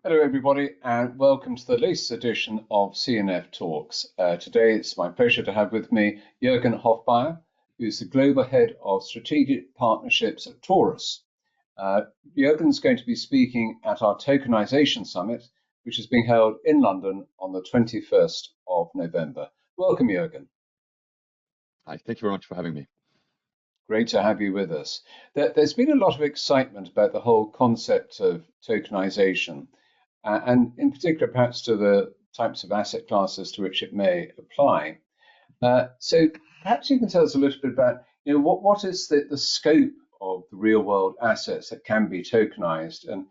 Hello, everybody, and welcome to the latest edition of CNF Talks. Today, it's my pleasure to have with me Jürgen Hofbauer, who's the Global Head of Strategic Partnerships at Taurus. Jürgen's going to be speaking at our Tokenisation Summit, which is being held in London on the 21st of November. Welcome, Jürgen. Hi, thank you very much for having me. Great to have you with us. There's been a lot of excitement about the whole concept of tokenization, and in particular, perhaps to the types of asset classes to which it may apply. So perhaps you can tell us a little bit about, what is the scope of the real world assets that can be tokenized, and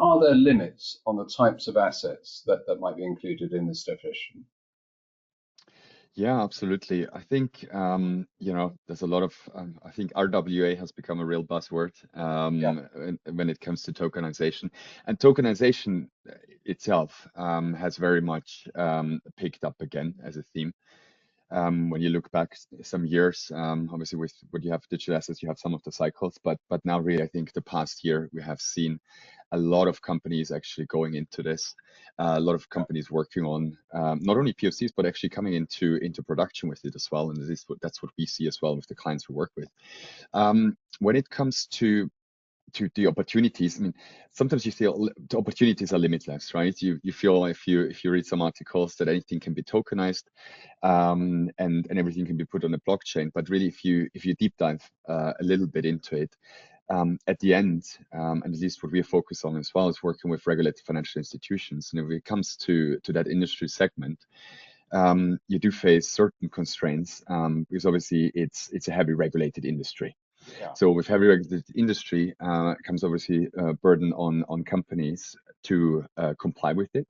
are there limits on the types of assets that might be included in this definition? Yeah, absolutely. I think there's a lot of I think RWA has become a real buzzword Yeah. when it comes to tokenization, and tokenization itself has very much picked up again as a theme. When you look back some years, obviously with what you have digital assets, you have some of the cycles, but now really, I think the past year we have seen a lot of companies actually going into this, a lot of companies working on not only POCs but actually coming into production with it as well, and that's what we see as well with the clients we work with. When it comes to the opportunities, I mean, sometimes you feel the opportunities are limitless, right? You feel if you read some articles that anything can be tokenized, and everything can be put on a blockchain. But really, if you deep dive a little bit into it, at the end, and at least what we focus on as well is working with regulated financial institutions. And if it comes to that industry segment, you do face certain constraints because obviously it's a heavy regulated industry. Yeah. So with heavy regulated industry comes obviously a burden on companies to comply with it,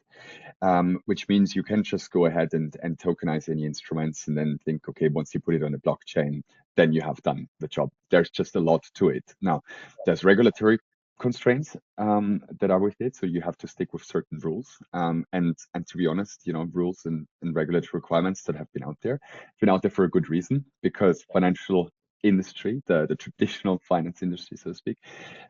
which means you can just go ahead and tokenize any instruments and then think, okay, once you put it on a blockchain, then you have done the job. There's just a lot to it. Now, there's regulatory constraints that are with it, so you have to stick with certain rules. And to be honest, rules and regulatory requirements that have been out there for a good reason, because financial industry, the traditional finance industry, so to speak,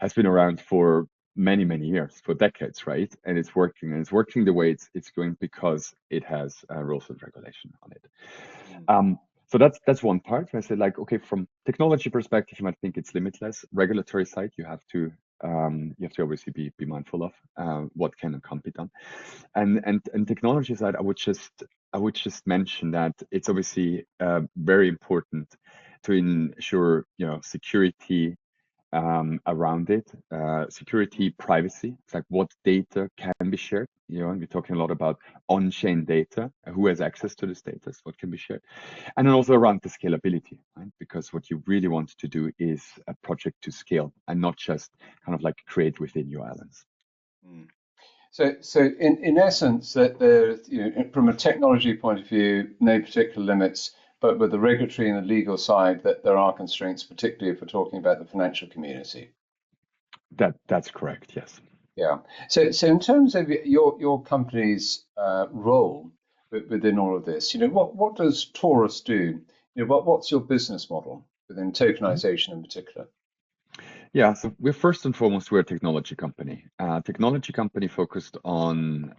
has been around for many, many years, for decades, right? And it's working the way it's going because it has rules and regulation on it. Mm. So that's one part. I said, like, okay, from technology perspective, you might think it's limitless. Regulatory side, you have to obviously be mindful of what can and can't be done. And technology side, I would just mention that it's obviously very important to ensure security around it, security, privacy. It's like what data can be shared. And we're talking a lot about on-chain data, who has access to this data, what can be shared, and then also around the scalability, right? Because what you really want to do is a project to scale and not just kind of like create within your islands. Mm. So in essence, that there's, from a technology point of view, no particular limits, but with the regulatory and the legal side, that there are constraints, particularly if we're talking about the financial community. That's correct. Yes. Yeah. So in terms of your company's role within all of this, what does Taurus do? What's your business model within Mhm. tokenization in particular? Yeah, so we're a technology company. Technology company focused on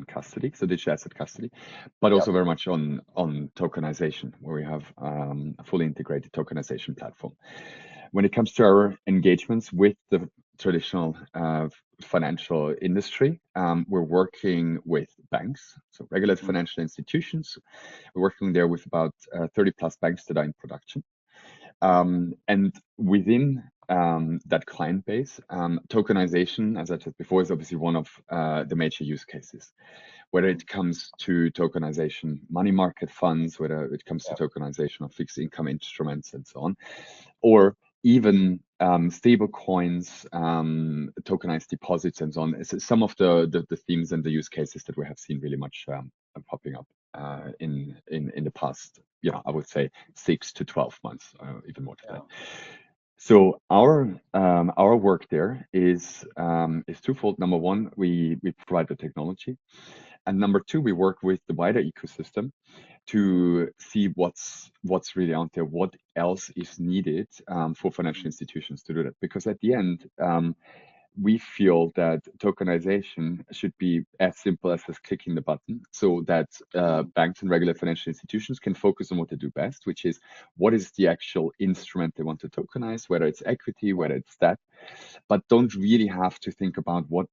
custody, so digital asset custody, but Yeah. also very much on tokenization, where we have a fully integrated tokenization platform. When it comes to our engagements with the traditional financial industry, we're working with banks, so regulated Mm. financial institutions. We're working there with about 30 plus banks that are in production. And within that client base, tokenization, as I said before, is obviously one of the major use cases. Whether Mm. it comes to tokenization money market funds, whether it comes to Yeah. tokenization of fixed income instruments and so on, or even stable coins, tokenized deposits and so on. It's some of the themes and the use cases that we have seen really much popping up in the past, I would say 6 to 12 months, even more to Yeah. that. So our work there is twofold. Number one, we provide the technology, and number two, we work with the wider ecosystem to see what's really out there, what else is needed for financial Mm. institutions to do that. Because at the end, we feel that tokenization should be as simple as just clicking the button, so that banks and regular financial institutions can focus on what they do best, which is what is the actual instrument they want to tokenize, whether it's equity, whether it's debt, but don't really have to think about what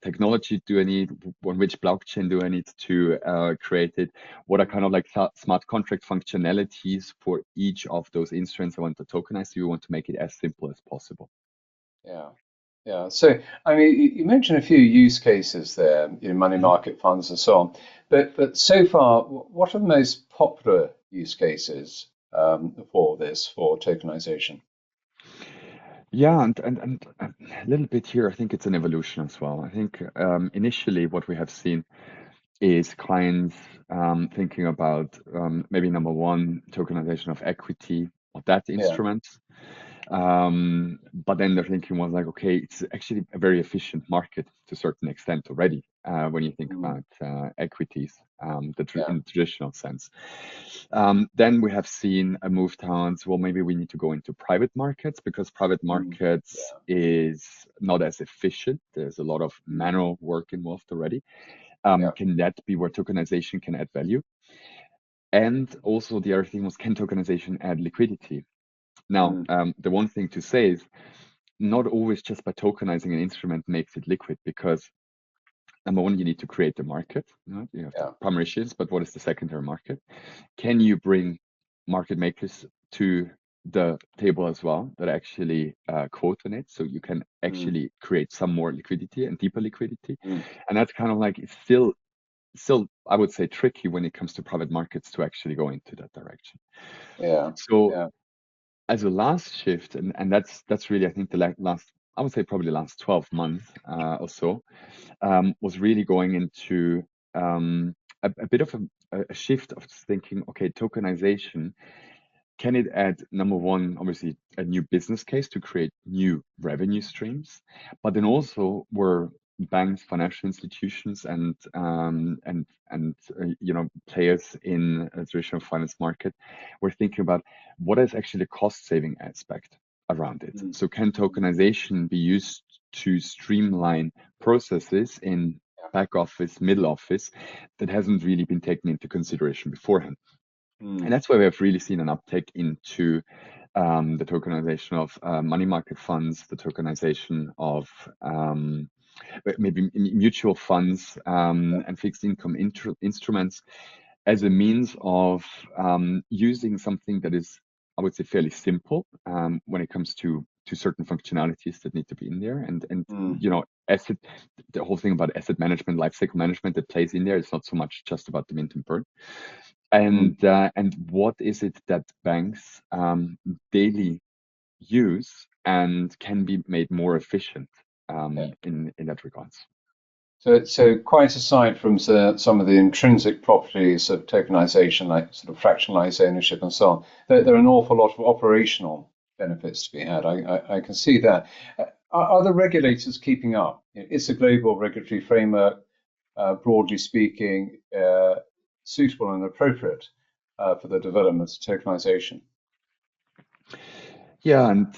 technology do I need, on which blockchain do I need to create it, what are kind of like smart contract functionalities for each of those instruments I want to tokenize. So you want to make it as simple as possible. Yeah. Yeah. So, I mean, you mentioned a few use cases there, money Mhm. market funds and so on. But so far, what are the most popular use cases for this, for tokenization? Yeah, and a little bit here, I think it's an evolution as well. I think initially what we have seen is clients thinking about maybe number one, tokenization of equity or debt Yeah. instruments. But then their thinking was like, okay, it's actually a very efficient market to a certain extent already when you think Mm, about equities, yeah. in the traditional sense. Then we have seen a move towards, well, maybe we need to go into private markets because private Mm, markets yeah. is not as efficient. There's a lot of Mm, manual work involved already. yeah. Can that be where tokenization can add value? And also the other thing was, can tokenization add liquidity? Now, Mm, the one thing to say is not always just by tokenizing an instrument makes it liquid, because number one, you need to create the market. Right? You have the yeah. primary shares, but what is the secondary market? Can you bring market makers to the table as well that actually quote on it, so you can Mm, actually create some more liquidity and deeper liquidity? mm, And that's kind of like, it's still I would say tricky when it comes to private markets to actually go into that direction. yeah. So Yeah. as a last shift, and that's really, I think, the last, I would say probably the last 12 months or so, was really going into a bit of a shift of thinking, okay, tokenization, can it add, number one, obviously a new business case to create new revenue streams, but then also where banks, financial institutions, and players in a traditional finance market were thinking about what is actually the cost saving aspect around it. Mm, So can mm, tokenization be used to streamline processes in yeah. back office, middle office, that hasn't really been taken into consideration beforehand? And Mm, that's why we have really seen an uptake into the tokenization of money market funds, the tokenization of maybe mutual funds yeah. and fixed income instruments, as a means of using something that is, I would say, fairly simple when it comes to certain functionalities that need to be in there, and Mm, asset, the whole thing about asset management, lifecycle management that plays in there. It's not so much just about the mint and burn. mm, And what is it that banks daily use and can be made more efficient yeah. in that regards? So quite aside from some of the intrinsic properties of tokenization, like sort of fractionalized ownership and so on, there are an awful lot of operational benefits to be had. I can see that. Are the regulators keeping up? Is the global regulatory framework, broadly speaking, suitable and appropriate for the development of tokenization? Yeah, and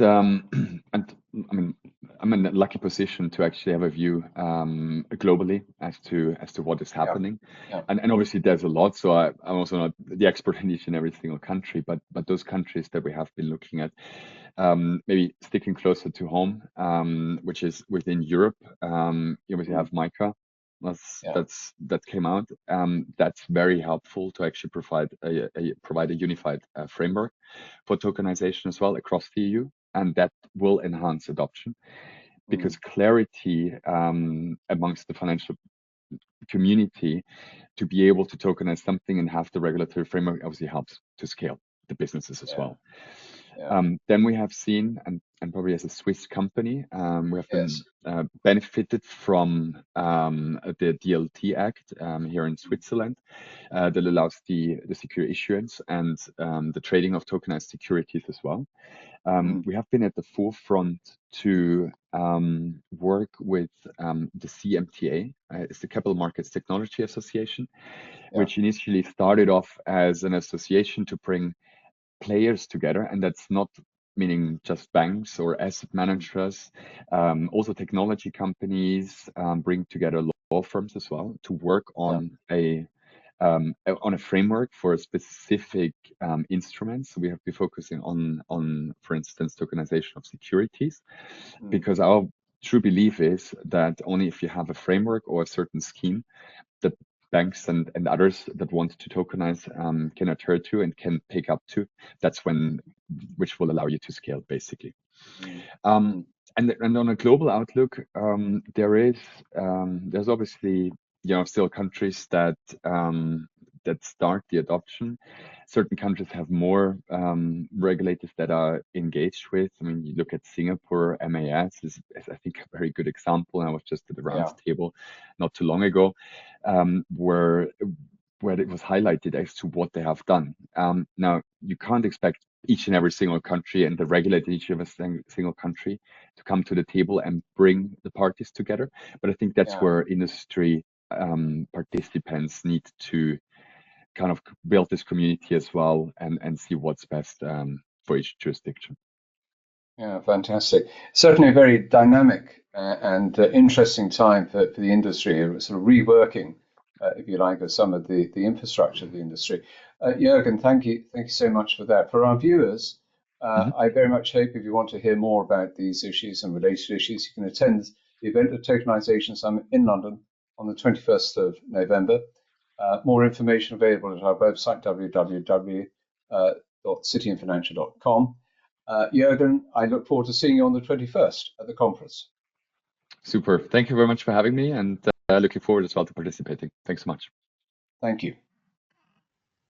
and I mean, I'm in a lucky position to actually have a view globally as to what is Yeah, happening, yeah. and obviously there's a lot. So I'm also not the expert in each and every single country, but those countries that we have been looking at, maybe sticking closer to home, which is within Europe. You obviously Mm, have MiCA. yeah. That came out. That's very helpful to actually provide a unified framework for tokenization as well across the EU, and that will enhance adoption Mm, because clarity amongst the financial community to be able to tokenize something and have the regulatory framework obviously helps to scale the businesses as yeah, well. yeah. Then we have seen, and probably as a Swiss company, we have been Yes. benefited from the DLT Act here in Mm, Switzerland that allows the secure issuance and the trading of tokenized securities as well. mm, We have been at the forefront to work with the CMTA, it's the Capital Markets Technology Association, yeah. which initially started off as an association to bring players together, and that's not meaning just banks or asset managers, also technology companies, bring together law firms as well to work Yeah. on a framework for specific instruments. So we have been focusing on, for instance, tokenization of securities, Mm. because our true belief is that only if you have a framework or a certain scheme that banks and others that want to tokenize can adhere to and can pick up to, that's when, which will allow you to scale, basically. Mm. Um, Mm. and on a global outlook, there's obviously still countries that start the adoption. Certain countries have more regulators that are engaged with. I mean, you look at Singapore, MAS is I think a very good example. I was just at the round Yeah. table not too long ago, where it was highlighted as to what they have done. Now, you can't expect each and every single country and the regulator each of a single country to come to the table and bring the parties together. But I think that's Yeah. where industry participants need to kind of build this community as well and see what's best for each jurisdiction. Yeah, fantastic. Certainly a very dynamic and interesting time for the industry, sort of reworking, if you like, of some of the infrastructure of the industry. Jürgen, thank you so much for that. For our viewers, Mhm. I very much hope if you want to hear more about these issues and related issues, you can attend the event at Tokenisation Summit in London on the 21st of November. More information available at our website, www.cityandfinancial.com. Jürgen, I look forward to seeing you on the 21st at the conference. Super. Thank you very much for having me, and looking forward as well to participating. Thanks so much. Thank you.